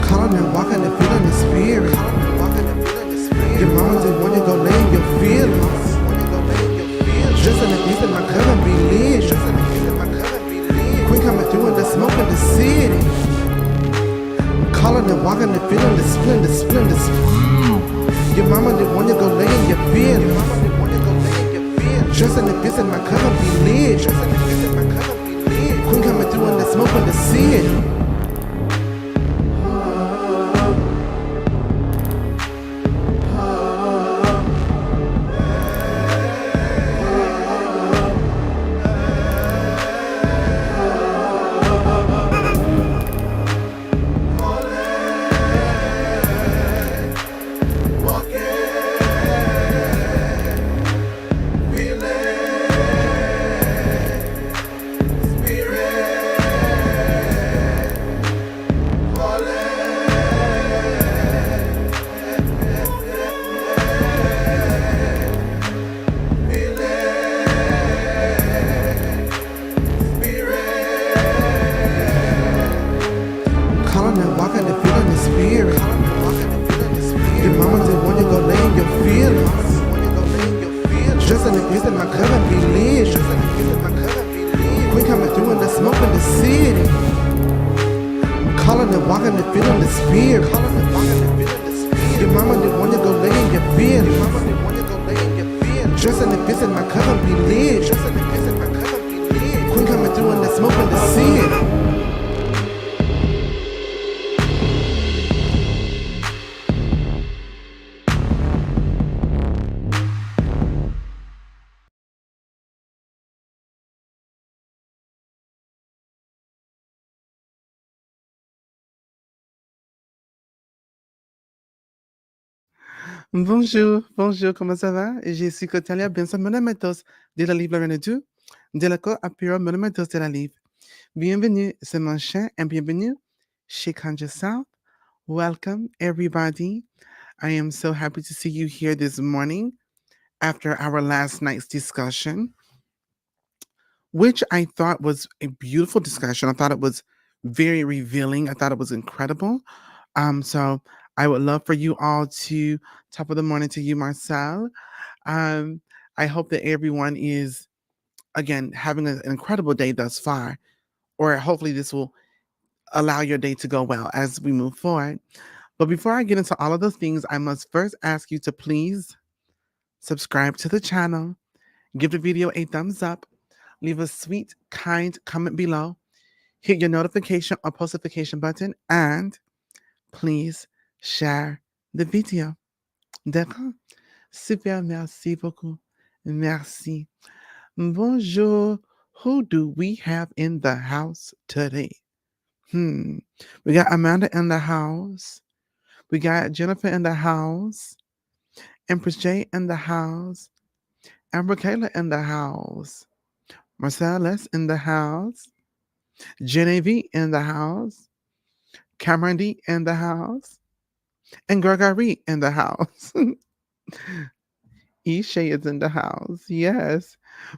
Calling and walking and feeling the spirit. Your mama just want you go lay in your feelings. Just in the east and my cousin be lit. Queen coming through and the smoke in the city. Calling and walking and feeling the splendor. Your mama just want you go lay in your feelings. Just in the east and my cousin be lit. Queen coming through and the smoke in the city. Calling and walking and feeling the spirit. Your mama just want you go lay in your feelings. Just in the east and my cousin be lit. Queen coming through and the smoke in the city. Calling and walking and feeling the spirit. Your mama just want you go lay in your feelings. Just in the east and my cousin be lit. Queen coming through and the smoke in the city. Bonjour, comment ça va? Je suis Cotalia Benson Monumentos de la Livre Renadu, de la Cour Apiro Monumentos de la Livre. Bienvenue, c'est mon chien, and bienvenue chez Conjure South. Welcome, everybody. I am so happy to see you here this morning after our last night's discussion, which I thought was a beautiful discussion. I thought it was very revealing. I thought it was incredible. So I would love for you all to, top of the morning to you, Marcel. I hope that everyone is, again, having an incredible day thus far, or hopefully this will allow your day to go well as we move forward. But before I get into all of those things, I must first ask you to please subscribe to the channel, give the video a thumbs up, leave a sweet, kind comment below, hit your notification or postification button, and please share the video. D'accord? Super, merci beaucoup. Merci. Bonjour. Who do we have in the house today? We got Amanda in the house. We got Jennifer in the house. Empress J in the house. Amber Kayla in the house. Marcel S in the house. Genevieve in the house. Cameron D in the house. And Gregory in the house. Ishay is in the house. Yes.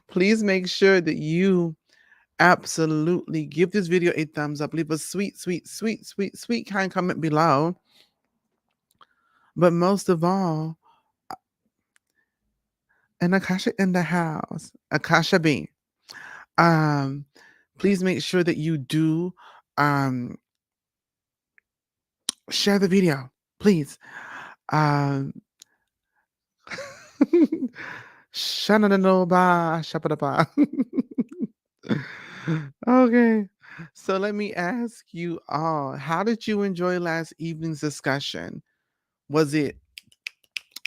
Please make sure that you absolutely give this video a thumbs up. Leave a sweet, kind comment below. But most of all, and Akasha in the house, Akasha B. Please make sure that you do share the video, please. Okay, so let me ask you all, how did you enjoy last evening's discussion? Was it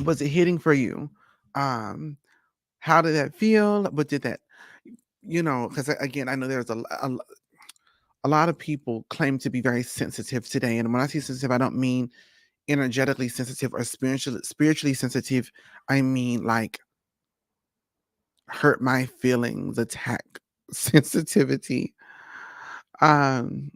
was it hitting for you? Um, how did that feel? What did that, because again, I know there's a lot of people claim to be very sensitive today. And when I say sensitive, I don't mean energetically sensitive or spiritually sensitive. I mean like hurt my feelings, attack sensitivity. Um,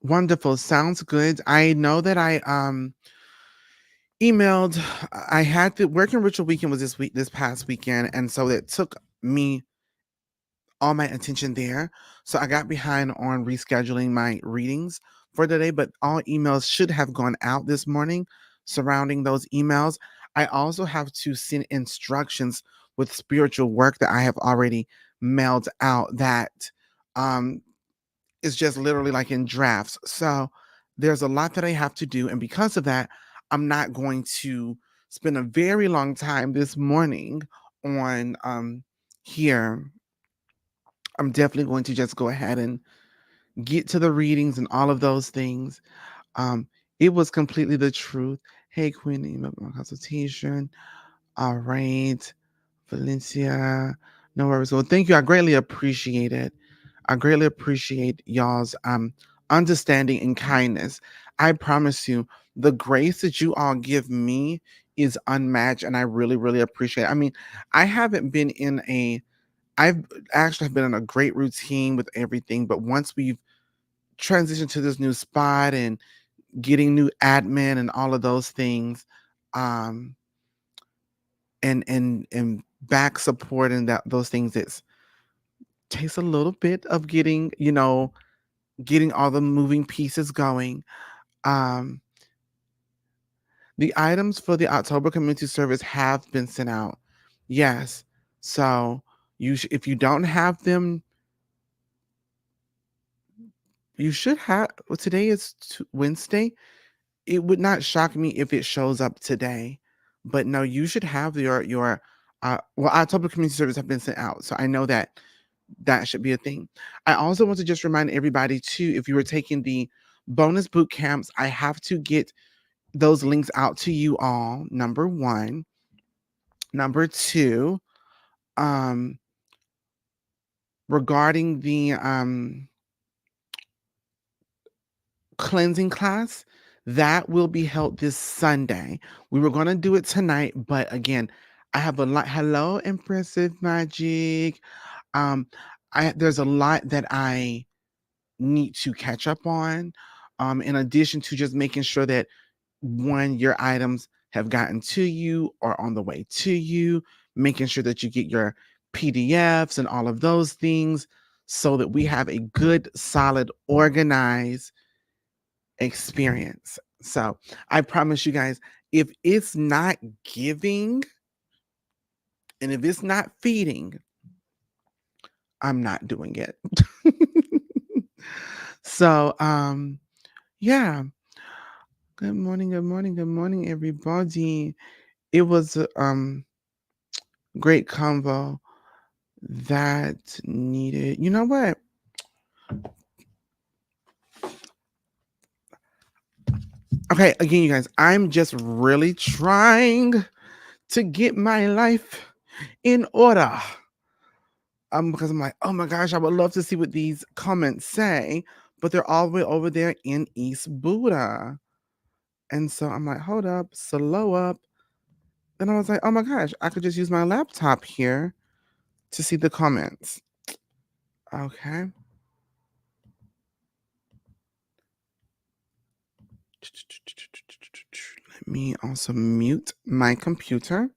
Wonderful. Sounds good. I know that I emailed. I had the working ritual weekend was this past weekend, and so it took me all my attention there. So I got behind on rescheduling my readings for today, but all emails should have gone out this morning surrounding those emails. I also have to send instructions with spiritual work that I have already mailed out that um is just literally like in drafts. So there's a lot that I have to do. And because of that, I'm not going to spend a very long time this morning on here. I'm definitely going to just go ahead and get to the readings and all of those things. Um, it was completely the truth. Hey, Queen, email my consultation. All right, Valencia. No worries. Well, thank you. I greatly appreciate it. I greatly appreciate y'all's understanding and kindness. I promise you, the grace that you all give me is unmatched, and I really, really appreciate it. I mean, I haven't been in a I've actually been in a great routine with everything, but once we've transitioned to this new spot and getting new admin and all of those things, um, and back support and that those things, it takes a little bit of getting all the moving pieces going. Um, the items for the October community service have been sent out. Yes, so if you don't have them, you should have. Well, today is Wednesday. It would not shock me if it shows up today, but no, you should have your well, October community service have been sent out, so I know that that should be a thing. I also want to just remind everybody too, if you were taking the bonus boot camps, I have to get those links out to you all. Number one, number two, um, regarding the cleansing class that will be held this Sunday. We were going to do it tonight, but again, I have a lot. Hello, Impressive Magic. Um, there's a lot that I need to catch up on. In addition to just making sure that one, your items have gotten to you or on the way to you, making sure that you get your PDFs and all of those things so that we have a good, solid, organized experience. So I promise you guys, if it's not giving and if it's not feeding, I'm not doing it. So yeah. Good morning, good morning, good morning, everybody. It was a great convo that needed. You know what? Okay, again, you guys, I'm just really trying to get my life in order. Because I'm like, oh my gosh, I would love to see what these comments say, but they're all the way over there in East Buddha. And so I'm like, hold up, slow up. Then I was like, oh my gosh, I could just use my laptop here to see the comments. Okay. Let me also mute my computer.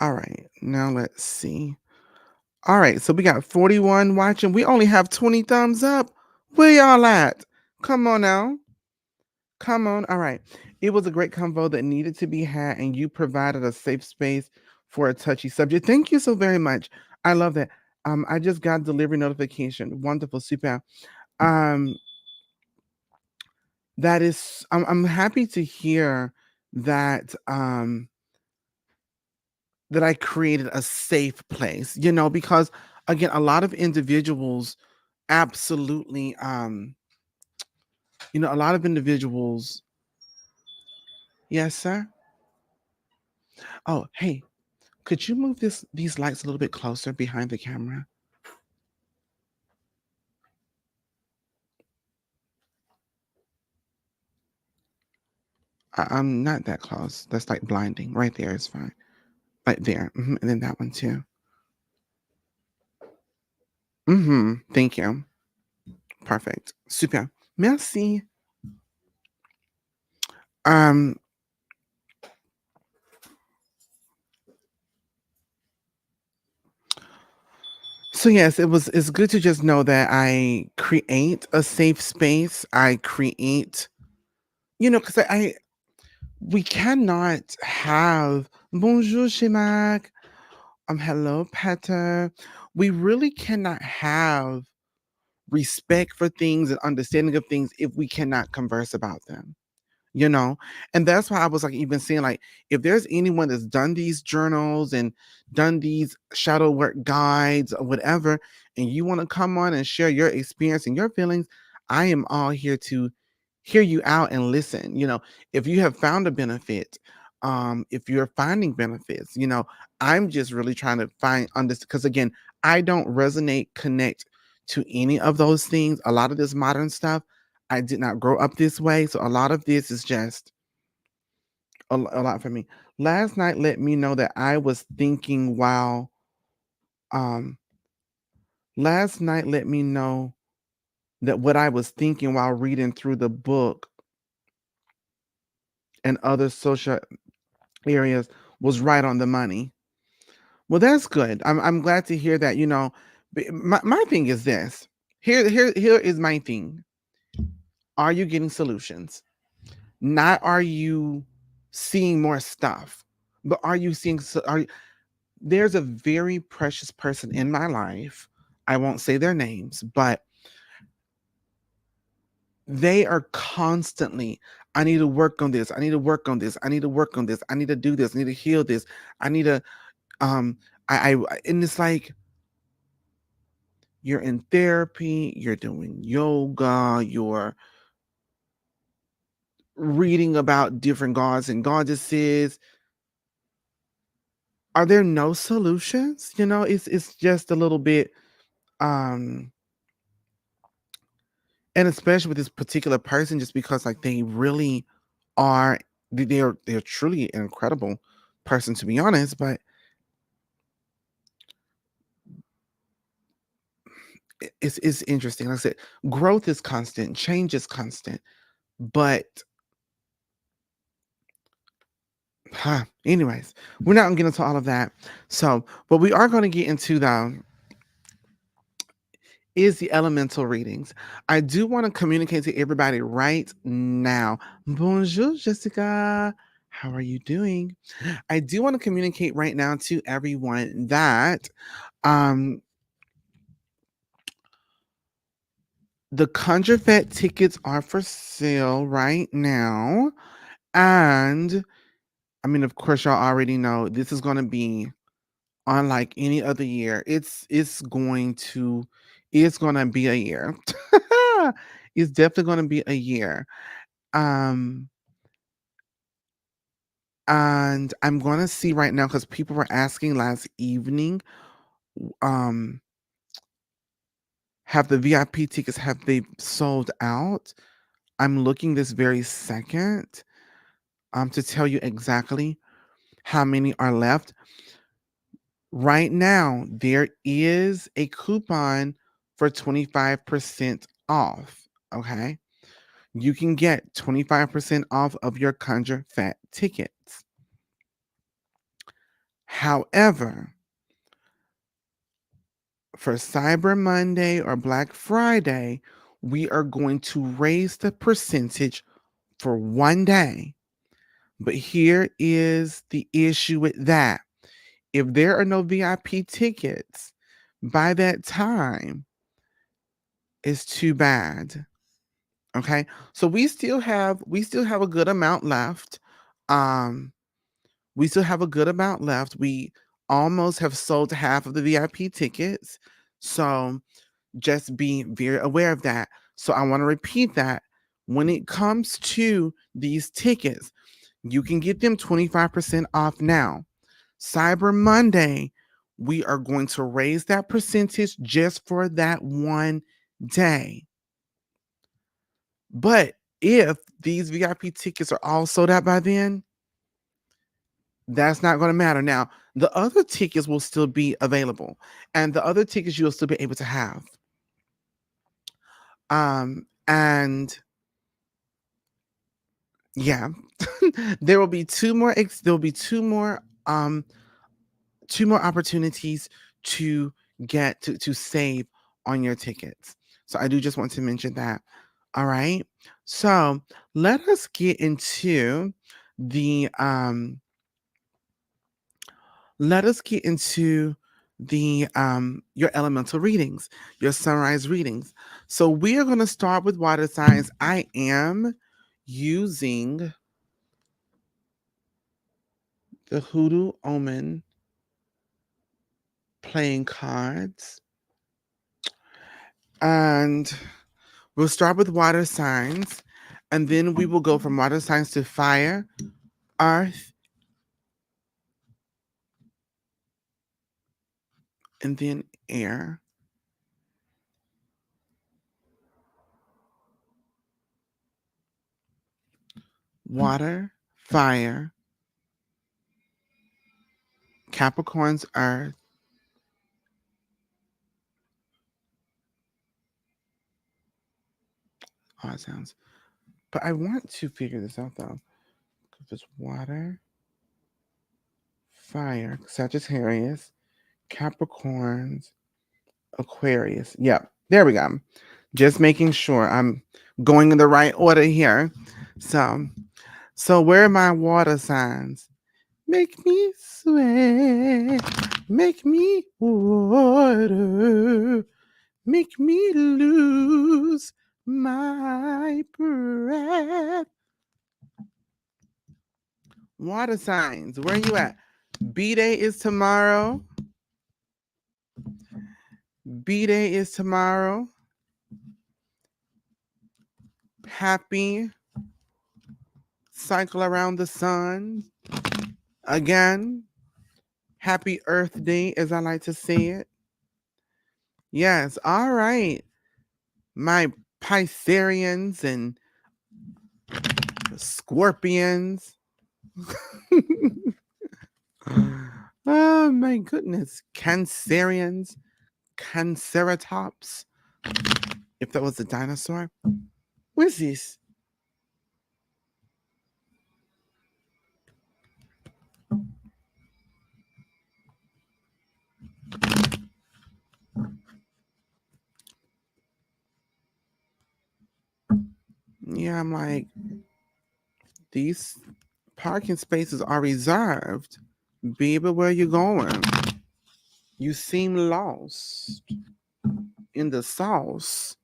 All right, now let's see. All right, so we got 41 watching. We only have 20 thumbs up. Where y'all at? Come on now. Come on. All right. It was a great convo that needed to be had, and you provided a safe space for a touchy subject. Thank you so very much. I love that. I just got delivery notification. Wonderful, super. Um, that is, I'm happy to hear that that I created a safe place, because again, a lot of individuals absolutely You know, a lot of individuals. Yes, sir. Oh, hey, could you move these lights a little bit closer behind the camera? I'm not that close. That's like blinding. Right there is fine. Right there. And then that one too. Thank you. Perfect. Super. Merci. Um, so yes, it's good to just know that I create a safe space. I create, because we cannot have bonjour Shimak. Hello, Petter. We really cannot have respect for things and understanding of things if we cannot converse about them. you know and that's why I was like even saying, like, if there's anyone that's done these journals and done these shadow work guides or whatever, and you want to come on and share your experience and your feelings, I am all here to hear you out and listen. If you have found a benefit, if you're finding benefits, I'm just really trying to find understand, because again, I don't resonate, connect to any of those things. A lot of this modern stuff, I did not grow up this way, so a lot of this is just a lot for me. Last night let me know that I was thinking while um last night let me know that what I was thinking while reading through the book and other social areas was right on the money. Well, that's good. I'm glad to hear that. My thing is this. Here is my thing. Are you getting solutions? Not are you seeing more stuff, but are you seeing there's a very precious person in my life. I won't say their names, but they are constantly, I need to work on this. I need to work on this. I need to work on this. I need to do this. I need to heal this. I need to and it's like, you're in therapy, you're doing yoga, you're reading about different gods and goddesses. Are there no solutions? It's just a little bit um and especially with this particular person, just because like they really are, they're truly an incredible person, to be honest. But it's interesting. Like I said, growth is constant, change is constant, but anyways, we're not gonna get into all of that. So what we are going to get into though is the elemental readings. I do want to communicate to everybody right now. Bonjour, Jessica. How are you doing? I do want to communicate right now to everyone that um the Conjure Fest tickets are for sale right now. And I mean, of course, y'all already know this is going to be unlike any other year. It's going to be a year. It's definitely going to be a year. Um, and I'm going to see right now, because people were asking last evening, um, have the VIP tickets, have they sold out? I'm looking this very second to tell you exactly how many are left. Right now, there is a coupon for 25% off. Okay. You can get 25% off of your Conjure Fat tickets. However, for Cyber Monday or Black Friday, we are going to raise the percentage for one day. But here is the issue with that. If there are no VIP tickets by that time, it's too bad. Okay? So we still have a good amount left. Um we still have a good amount left. We almost have sold half of the VIP tickets. So just be very aware of that. So I want to repeat that. when it comes to these tickets, you can get them 25% off now. Cyber Monday, we are going to raise that percentage just for that one day. But if these VIP tickets are all sold out by then, that's not going to matter. Now, the other tickets will still be available, and the other tickets you'll still be able to have. And yeah, there will be two more opportunities to get to save on your tickets. So I do just want to mention that. All right. So let us get into the your elemental readings, your sunrise readings. So we are going to start with water signs. I am using the Hoodoo Omen playing cards. And we'll start with water signs, and then we will go from water signs to fire, earth, and then air. Water, fire, Capricorn's earth, odd sounds. But I want to figure this out though. If it's water, fire, Sagittarius, Capricorns, Aquarius. Yep, there we go. Just making sure I'm going in the right order here. So where are my water signs? Make me sweat, make me water, make me lose my breath. Water signs, where you at? B-Day is tomorrow. B-Day is tomorrow. Happy cycle around the sun. Again, happy Earth Day, as I like to say it. Yes, all right. My Pisceans and Scorpions. Oh my goodness. Cancerians, Canceratops. If that was a dinosaur. What's this? Yeah, I'm like, these parking spaces are reserved. Baby, where you going? You seem lost in the sauce.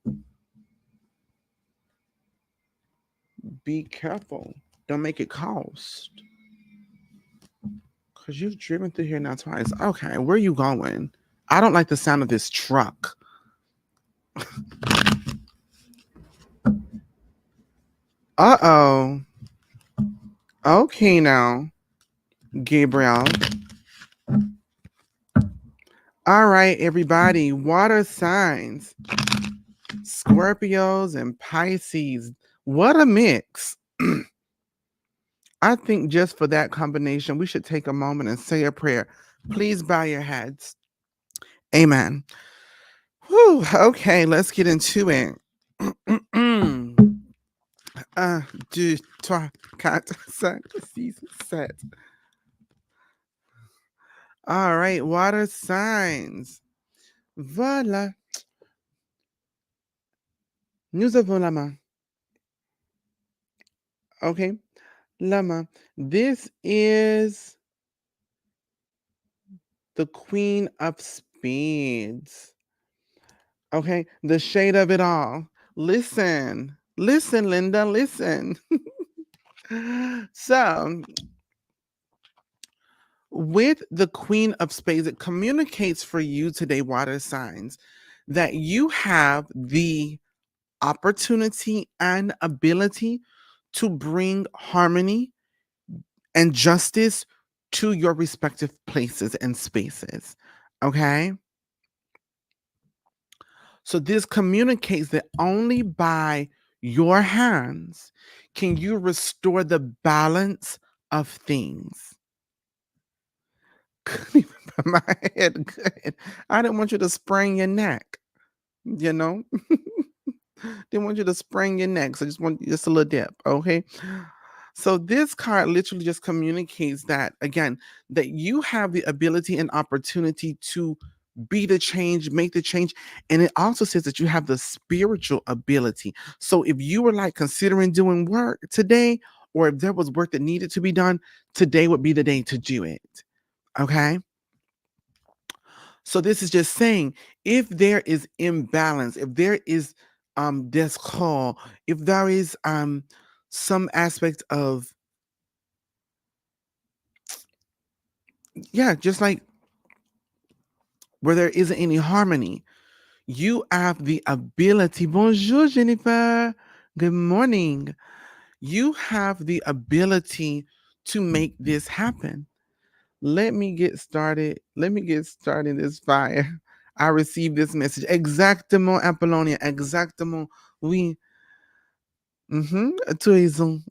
Be careful. Don't make it cost. Because you've driven through here now twice. Okay, where are you going? I don't like the sound of this truck. Uh-oh. Okay now, Gabriel. All right, everybody. Water signs. Scorpios and Pisces. What a mix. I think just for that combination, we should take a moment and say a prayer. Please bow your heads. Amen. Whew, okay, let's get into it. 1, 2, 3, 4, 5, 6, 7. All right, water signs. Voilà. Nous avons la main. Okay, la main. This is the Queen of Spades. Okay, the shade of it all. Listen, Linda, listen. So, with the Queen of Spades, it communicates for you today, water signs, that you have the opportunity and ability to bring harmony and justice to your respective places and spaces. Okay? So this communicates that only by your hands can you restore the balance of things. Couldn't even put my head good. I didn't want you to sprain your neck, you know? Didn't want you to sprain your neck. So just want just a little dip, okay? So this card literally just communicates that again, that you have the ability and opportunity to be the change, make the change. And it also says that you have the spiritual ability. So if you were like considering doing work today, or if there was work that needed to be done, today would be the day to do it. Okay. So this is just saying if there is imbalance, if there is discord, if there is some aspect of just like where there isn't any harmony, you have the ability. Bonjour, Jennifer. Good morning. You have the ability to make this happen. Let me get started. Let me get started in this fire. I received this message. Exactement, Apollonia. Exactement. Oui. Tu as raison.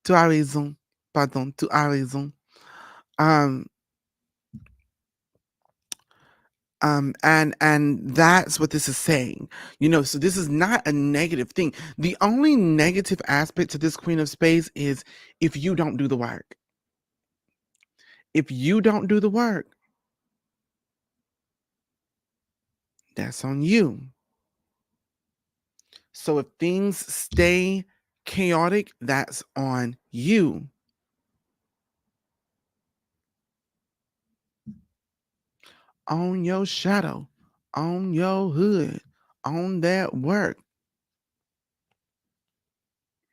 Tu as raison. Pardon. Tu as raison. Um, and that's what this is saying, so this is not a negative thing. The only negative aspect to this Queen of Spades is if you don't do the work. If you don't do the work, that's on you. So if things stay chaotic, that's on you. On your shadow, on your hood, on that work.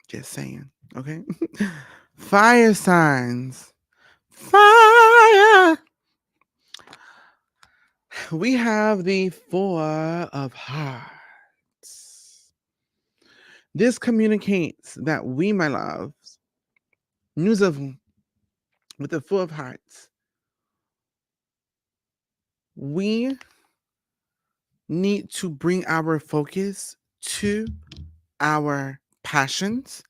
Just saying, okay? Fire signs. Fire. We have the Four of Hearts. This communicates that we, my loves, nous avons, with the Four of Hearts, we need to bring our focus to our passions,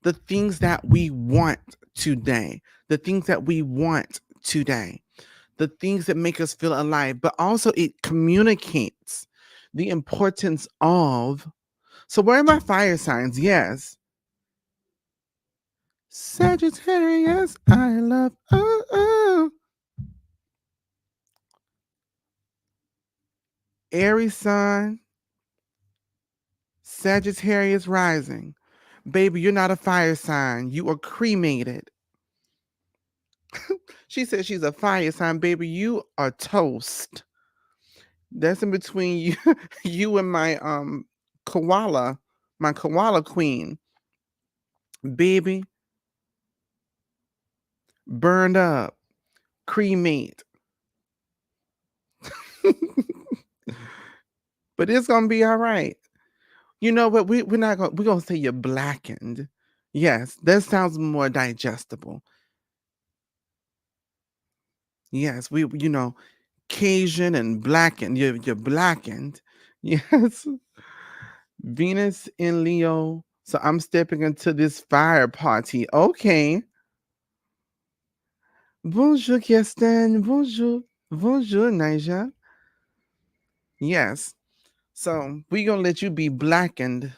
the things that we want today, the things that we want today, the things that make us feel alive, but also it communicates the importance of. So, where are my fire signs? Yes. Sagittarius, I love. Oh, oh. Aries sun, Sagittarius rising. Baby, you're not a fire sign. You are cremated. She said she's a fire sign. Baby, you are toast. That's in between you, you and koala, my koala queen. Baby, burned up, cremate. But it's gonna be all right. You know what? We're gonna say you're blackened. Yes, that sounds more digestible. Yes, Cajun and blackened. You're blackened. Yes. Venus in Leo. So I'm stepping into this fire party. Okay. Bonjour, Kirsten. Bonjour. Bonjour, Nigel. Yes. So we gonna let you be blackened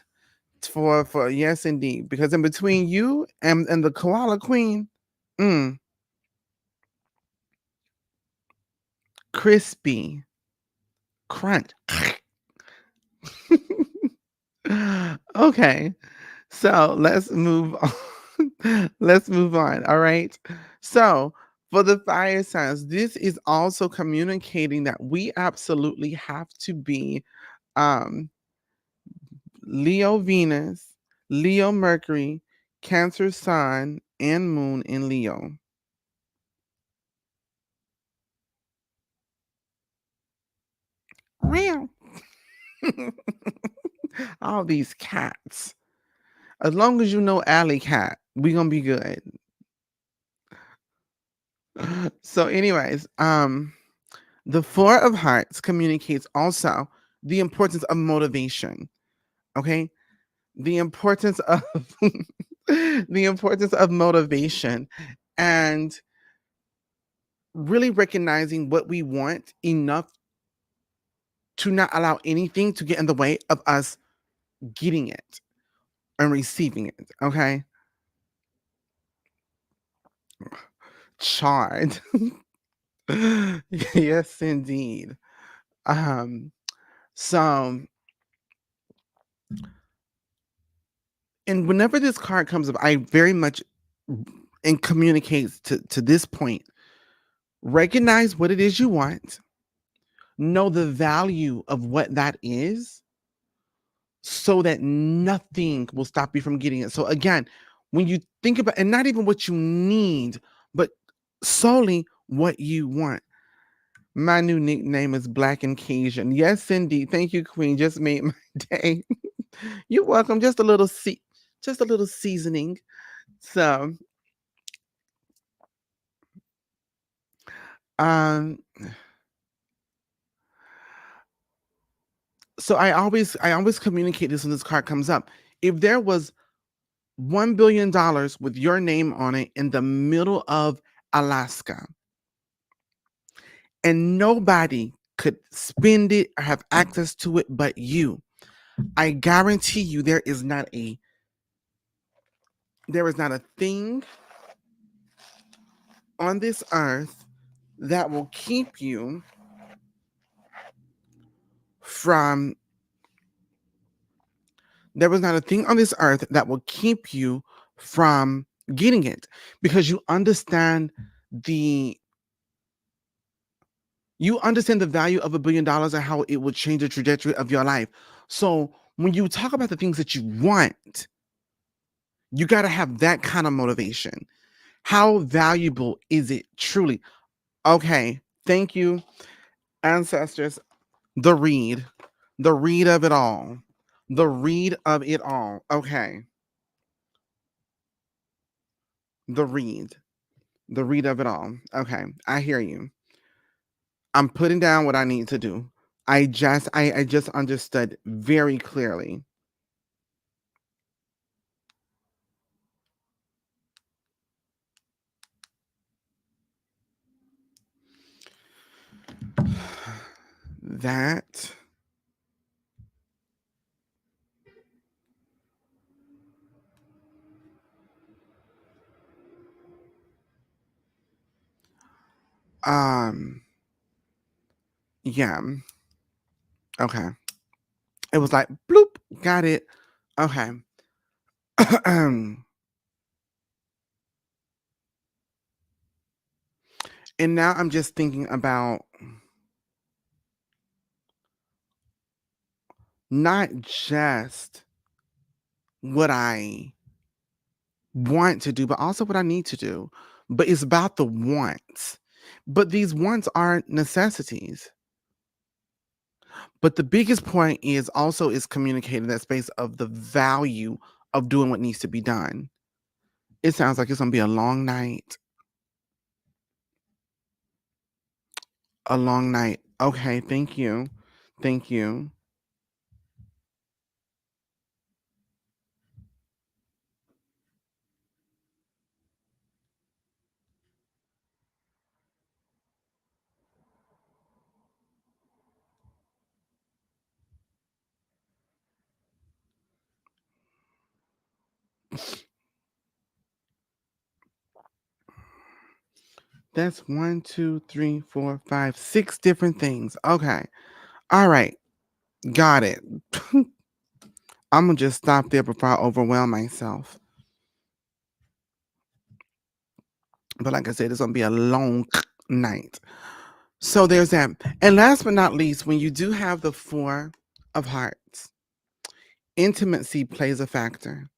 for yes indeed. Because in between you and the koala queen, mm, crispy, crunch. Okay. So let's move on. Let's move on. All right. So for the fire signs, this is also communicating that we absolutely have to be um Leo Venus, Leo Mercury, Cancer Sun, and Moon in Leo. Wow. All these cats. As long as you know Alley Cat, we gonna be good. So, anyways, the Four of Hearts communicates also the importance of motivation. Okay, the importance of the importance of motivation, and really recognizing what we want enough to not allow anything to get in the way of us getting it and receiving it. Okay, charred. Yes, indeed. Um, so, and whenever this card comes up, I very much and communicates to this point. Recognize what it is you want, know the value of what that is, so that nothing will stop you from getting it. So again, when you think about, and not even what you need, but solely what you want. My new nickname is Black and Cajun. Yes, indeed. Thank you, Queen. Just made my day. You're welcome. Just a little seasoning. So, um, so I always communicate this when this card comes up. If there was $1 billion with your name on it in the middle of Alaska, and nobody could spend it or have access to it but you, I guarantee you there is not a thing on this earth that will keep you from there was not a thing on this earth that will keep you from getting it, because the you understand the value of $1 billion and how it will change the trajectory of your life. So when you talk about the things that you want, you got to have that kind of motivation. How valuable is it truly? Okay, thank you, ancestors. The read, the read of it all, the read of it all. Okay, the read, the read of it all. Okay, I hear you. I'm putting down what I need to do. I just understood very clearly. That um yeah. Okay. It was like bloop, got it. Okay. And now I'm just thinking about not just what I want to do, but also what I need to do. But it's about the wants. But these wants aren't necessities. But the biggest point is communicating that space of the value of doing what needs to be done. It sounds like it's gonna be a long night. A long night. Okay, thank you. Thank you. That's one, two, three, four, five, six different things. Okay. All right. Got it. I'm gonna just stop there before I overwhelm myself. But like I said, it's gonna be a long night. So there's that. And last but not least, when you do have the Four of Hearts, intimacy plays a factor.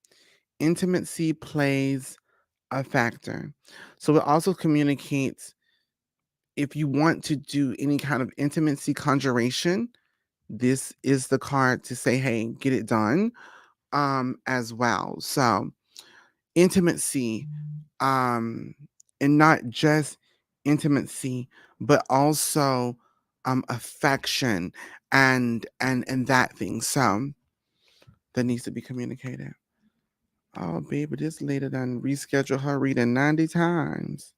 Intimacy plays a factor. So it also communicates if you want to do any kind of intimacy conjuration, this is the card to say, hey, get it done, as well. So intimacy, and not just intimacy, but also affection and that thing. So that needs to be communicated. Oh, baby, this lady done reschedule her reading 90 times.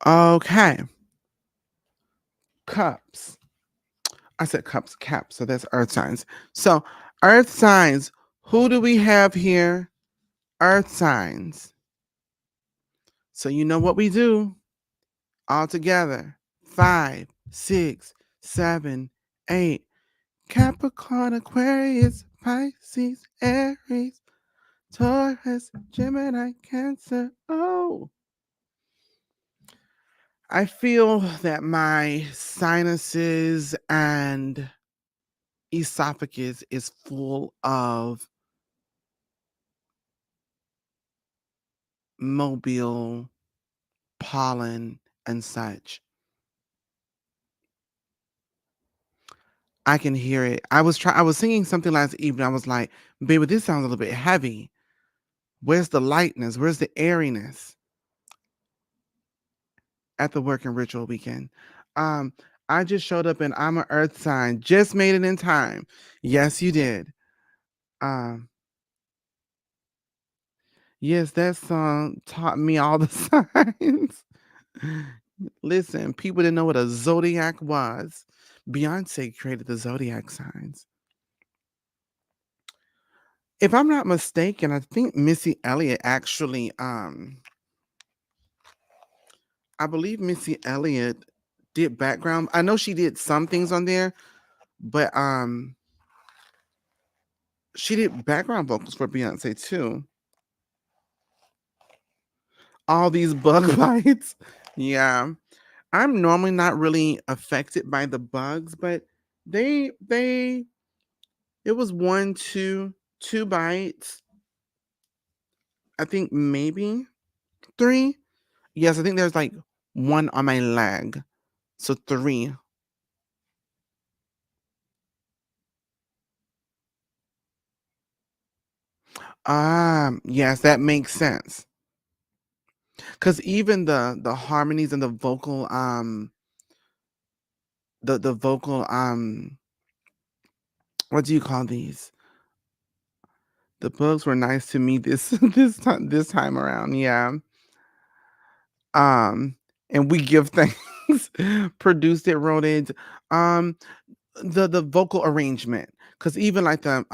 Okay. Cups. I said cups, caps. So that's earth signs. So, earth signs. Who do we have here? Earth signs. So, you know what we do all together. 5, 6, 7, 8. Capricorn, Aquarius, Pisces, Aries, Taurus, Gemini, Cancer. Oh, I feel that my sinuses and esophagus is full of mobile pollen and such. I can hear it. I was singing something last evening. I was like, baby, this sounds a little bit heavy. Where's the lightness? Where's the airiness at the work and ritual weekend? Um, I just showed up and I'm an earth sign. Just made it in time. Yes, you did. Um, yes, that song taught me all the signs. Listen, people didn't know what a zodiac was. Beyonce created the zodiac signs. If I'm not mistaken, I think Missy Elliott actually, I believe Missy Elliott did background. I know she did some things on there, but she did background vocals for Beyonce too. All these bug bites. Yeah. I'm normally not really affected by the bugs, but they it was one, two bites. I think maybe three. Yes, I think there's like one on my leg. So three. Yes, that makes sense. Cause even the harmonies and the vocal the vocal what do you call these? The bugs were nice to me this this time around. Yeah. Um and we give thanks. Produced it, wrote it. Um the vocal arrangement. Cause even like the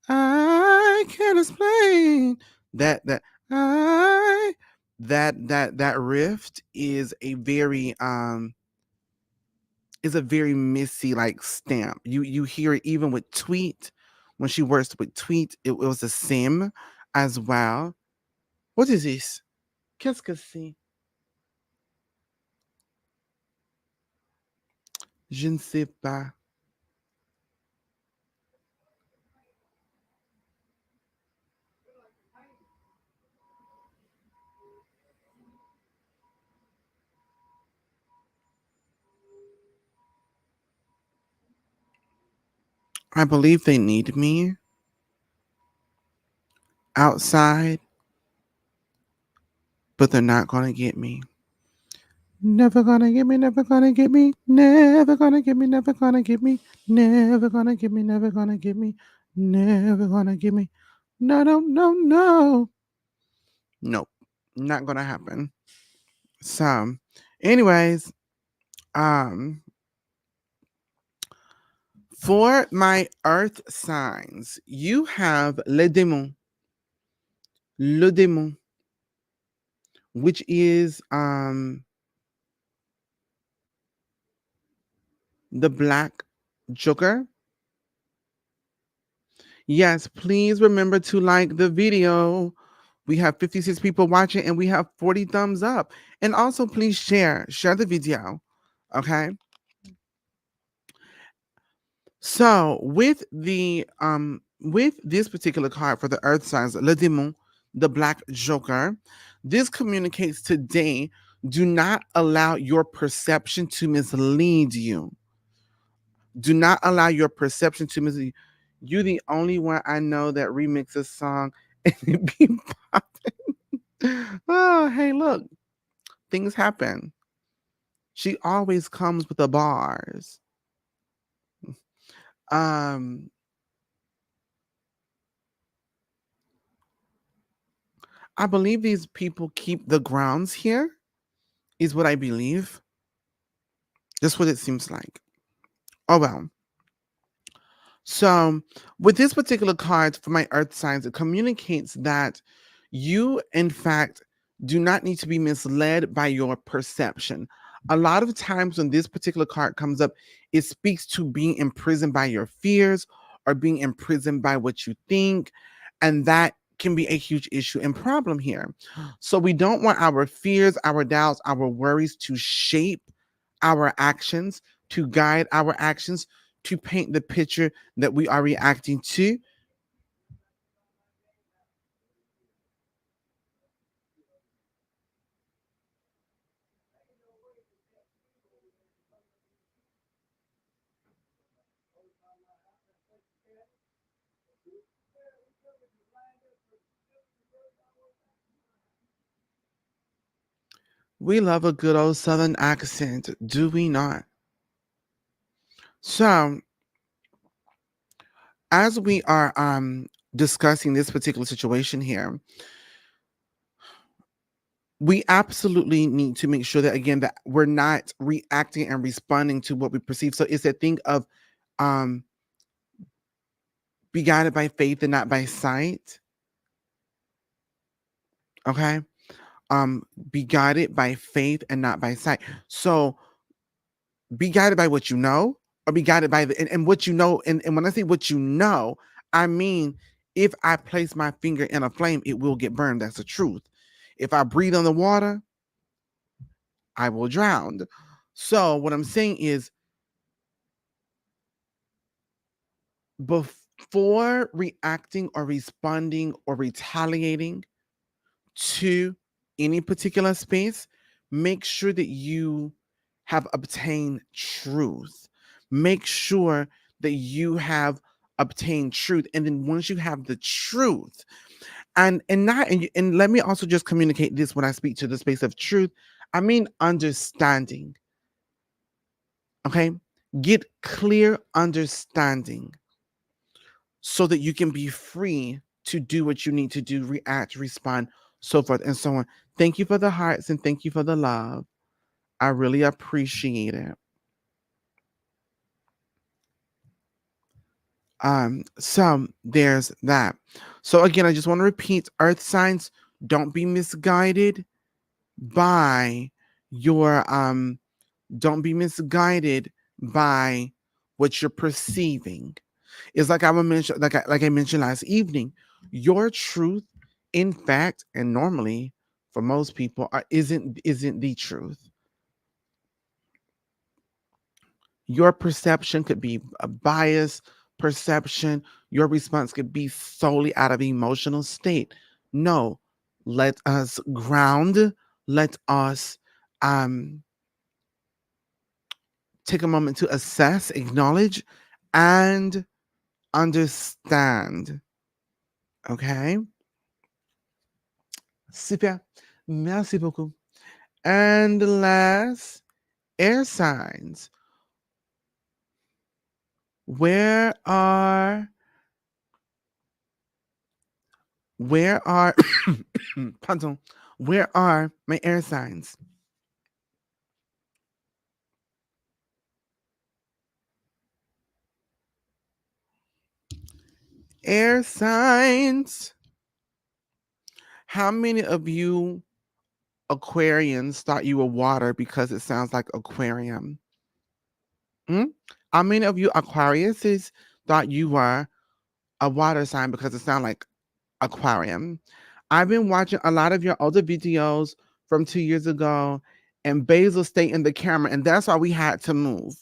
I can't explain that I that riff is a very Missy like stamp. You hear it even with Tweet when she works with Tweet. It was the same as well. What is this? Qu'est-ce que c'est? Je ne sais pas. I believe they need me outside, but they're not gonna get me. Never gonna get me, never gonna get me, never gonna get me, never gonna get me, never gonna get me, never gonna get me, never gonna get me. No, no, no, no. Nope. Not gonna happen. So, anyways, um, for my earth signs, you have le démon, which is the black joker. Yes, please remember to like the video. We have 56 people watching and we have 40 thumbs up. And also please share the video. Okay? So, with the with this particular card for the earth signs, Le Démon, the Black Joker, this communicates today, do not allow your perception to mislead you. Do not allow your perception to mislead you. You're the only one I know that remixes a song and it be popping. Oh, hey, look, things happen. She always comes with the bars. Um, I believe these people keep the grounds here, is what I believe. That's what it seems like. Oh, well. So, with this particular card for my earth signs, it communicates that you, in fact, do not need to be misled by your perception. A lot of times when this particular card comes up, it speaks to being imprisoned by your fears or being imprisoned by what you think. And that can be a huge issue and problem here. So, we don't want our fears, our doubts, our worries to shape our actions, to guide our actions, to paint the picture that we are reacting to. We love a good old Southern accent, do we not? So, as we are discussing this particular situation here, we absolutely need to make sure that again that we're not reacting and responding to what we perceive. So it's a thing of um be guided by faith and not by sight. Okay. Be guided by faith and not by sight. So be guided by what you know, or be guided by and what you know. And when I say what you know, I mean, if I place my finger in a flame, it will get burned. That's the truth. If I breathe on the water, I will drown. So what I'm saying is, before reacting or responding or retaliating to any particular space, make sure that you have obtained truth. Make sure that you have obtained truth. And then once you have the truth, and let me also just communicate this when I speak to the space of truth, I mean understanding. Okay? Get clear understanding so that you can be free to do what you need to do, react, respond, so forth and so on. Thank you for the hearts and thank you for the love. I really appreciate it. So there's that. So again, I just want to repeat, earth signs, don't be misguided by your don't be misguided by what you're perceiving. It's like like I mentioned last evening, your truth, in fact, and normally for most people isn't the truth. Your perception could be a bias perception. Your response could be solely out of emotional state. No, let us ground. Let us um, take a moment to assess, acknowledge, and understand. Okay? Super. Merci beaucoup. And last, air signs. Where are Where are pardon, where are my air signs? Air signs. How many of you Aquarians thought you were water because it sounds like aquarium? Hmm? How many of you Aquariuses thought you were a water sign because it sounded like aquarium? I've been watching a lot of your older videos from 2 years ago, and Basil stayed in the camera, and that's why we had to move.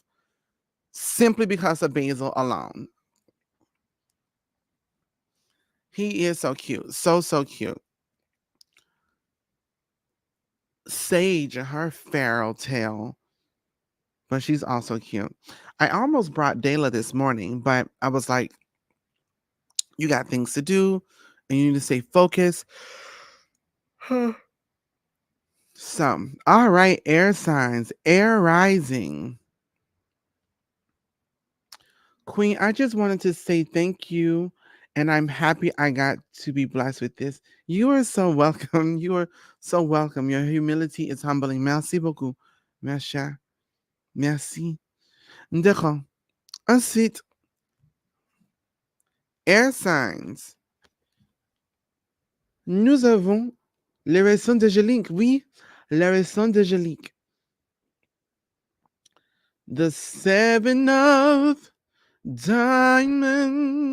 Simply because of Basil alone. He is so cute. So cute. Sage, her feral tail, but she's also cute. I almost brought Dayla this morning, but I was like, you got things to do and you need to stay focused. So, all right, air signs, air rising. Queen, I just wanted to say thank you. And I'm happy I got to be blessed with this. You are so welcome. You are so welcome. Your humility is humbling. Merci beaucoup. Merci. Merci. D'accord. Ensuite, air signs. Nous avons les raisons d'Angélique. Oui, les raisons d'Angélique. The Seven of Diamonds.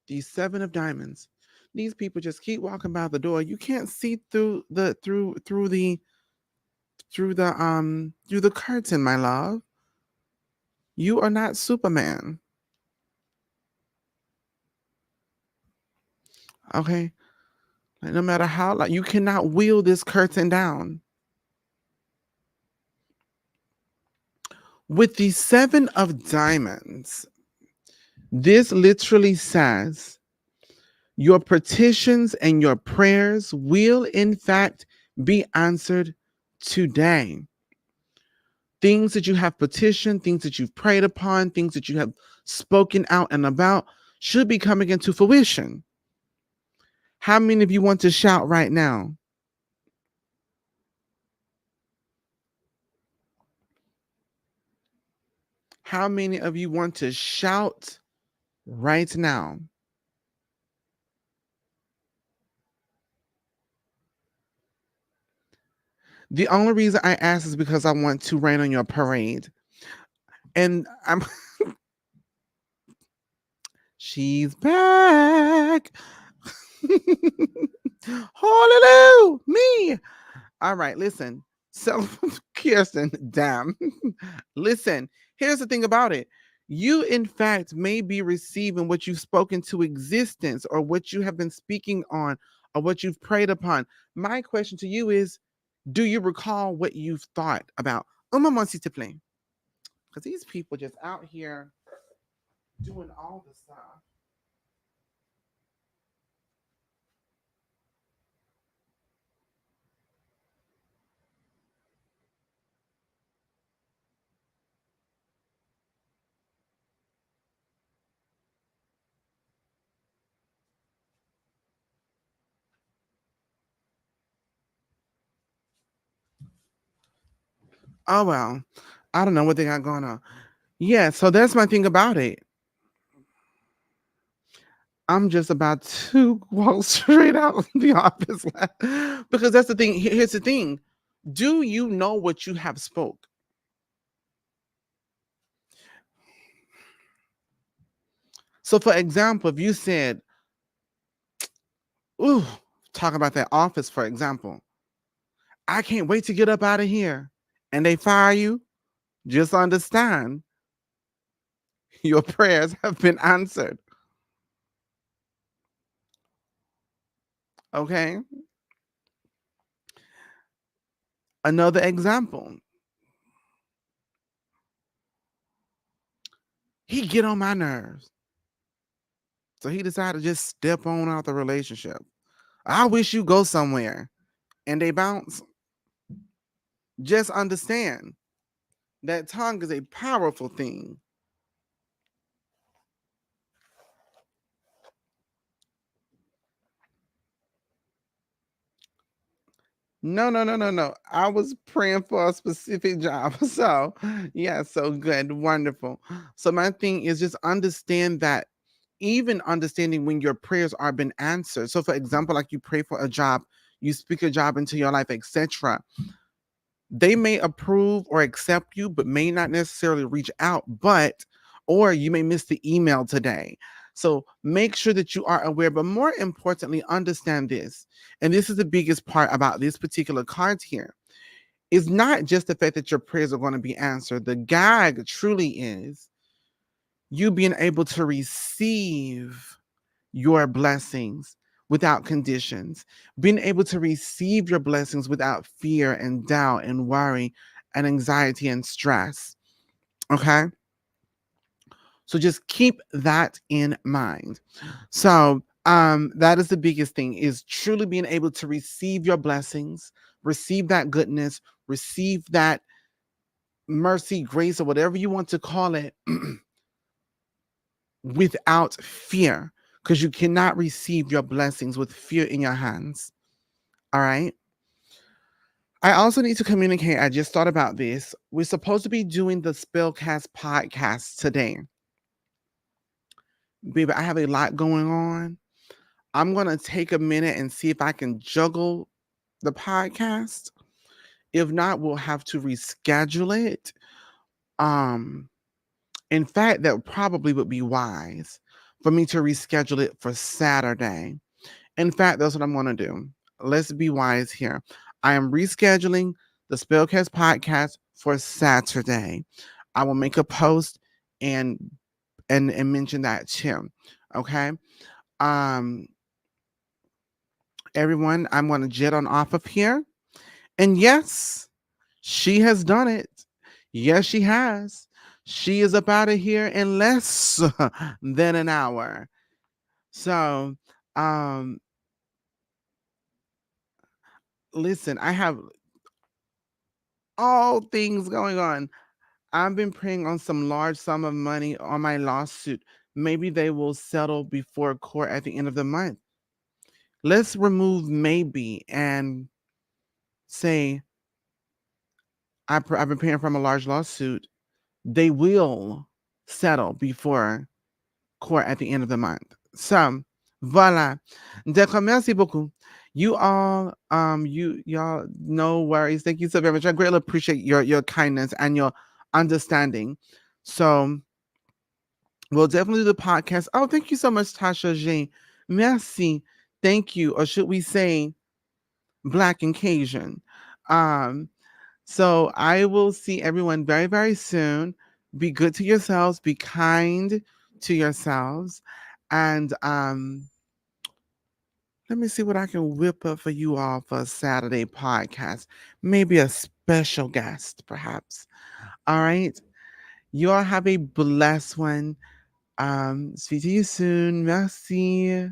The Seven of Diamonds. These people just keep walking by the door. You can't see through the curtain, my love. You are not Superman. Okay? Like, no matter how, like, you cannot wheel this curtain down. With the Seven of Diamonds, this literally says your petitions and your prayers will, in fact, be answered today. Things that you have petitioned, things that you've prayed upon, things that you have spoken out and about should be coming into fruition. How many of you want to shout right now? How many of you want to shout right now? The only reason I ask is because I want to rain on your parade. And I'm she's back. Hallelujah, me. All right, listen. So, Kirsten, damn. Listen, here's the thing about it. You, in fact, may be receiving what you've spoken to existence or what you have been speaking on or what you've prayed upon. My question to you is, do you recall what you've thought about? Un moment, s'il te plaît. Because these people just out here doing all the stuff. Oh, well, I don't know what they got going on. Yeah, so that's my thing about it. I'm just about to walk straight out of the office because that's the thing. Here's the thing. Do you know what you have spoke? So, for example, if you said, ooh, talk about that office, for example, I can't wait to get up out of here, and they fire you, just understand your prayers have been answered. Okay. Another example. He get on my nerves. So he decided to just step on out the relationship. I wish you go somewhere. And they bounce. Just understand that tongue is a powerful thing. No. I was praying for a specific job. So, yeah, so good, wonderful. So, my thing is just understand that even understanding when your prayers are been answered. So, for example, like you pray for a job, you speak a job into your life, etc. They may approve or accept you, but may not necessarily reach out, or you may miss the email today. So make sure that you are aware, but more importantly, understand this. And this is the biggest part about this particular cards here. Is not just the fact that your prayers are going to be answered. The gag truly is you being able to receive your blessings without conditions, being able to receive your blessings without fear and doubt and worry and anxiety and stress. Okay. So just keep that in mind. So that is the biggest thing, is truly being able to receive your blessings, receive that goodness, receive that mercy, grace, or whatever you want to call it, without fear, because you cannot receive your blessings with fear in your hands. All right. I also need to communicate. I just thought about this. We're supposed to be doing the Spellcast podcast today. Baby, I have a lot going on. I'm going to take a minute and see if I can juggle the podcast. If not, we'll have to reschedule it. Um, in fact, that probably would be wise for me to reschedule it for Saturday. In fact, that's what I'm going to do. Let's be wise here. I am rescheduling the Spellcast podcast for Saturday. I will make a post and mention that too. Okay. Um, everyone, I'm going to jet on off of here. And yes, she has done it. Yes, she has. She is up out of here in less than an hour. So, um, listen, I have all things going on. I've been praying on some large sum of money on my lawsuit. Maybe they will settle before court at the end of the month. Let's remove maybe and say I've been paying from a large lawsuit. They will settle before court at the end of the month. So, voilà. D'accord, merci beaucoup. You all, y'all, no worries. Thank you so very much. I greatly appreciate your kindness and your understanding. So, we'll definitely do the podcast. Oh, thank you so much, Tasha Jean. Merci. Thank you. Or should we say Black and Cajun? Um, so I will see everyone very, very soon. Be good to yourselves, be kind to yourselves. And let me see what I can whip up for you all for a Saturday podcast. Maybe a special guest, perhaps. All right. You all have a blessed one. Speak to you soon. Merci.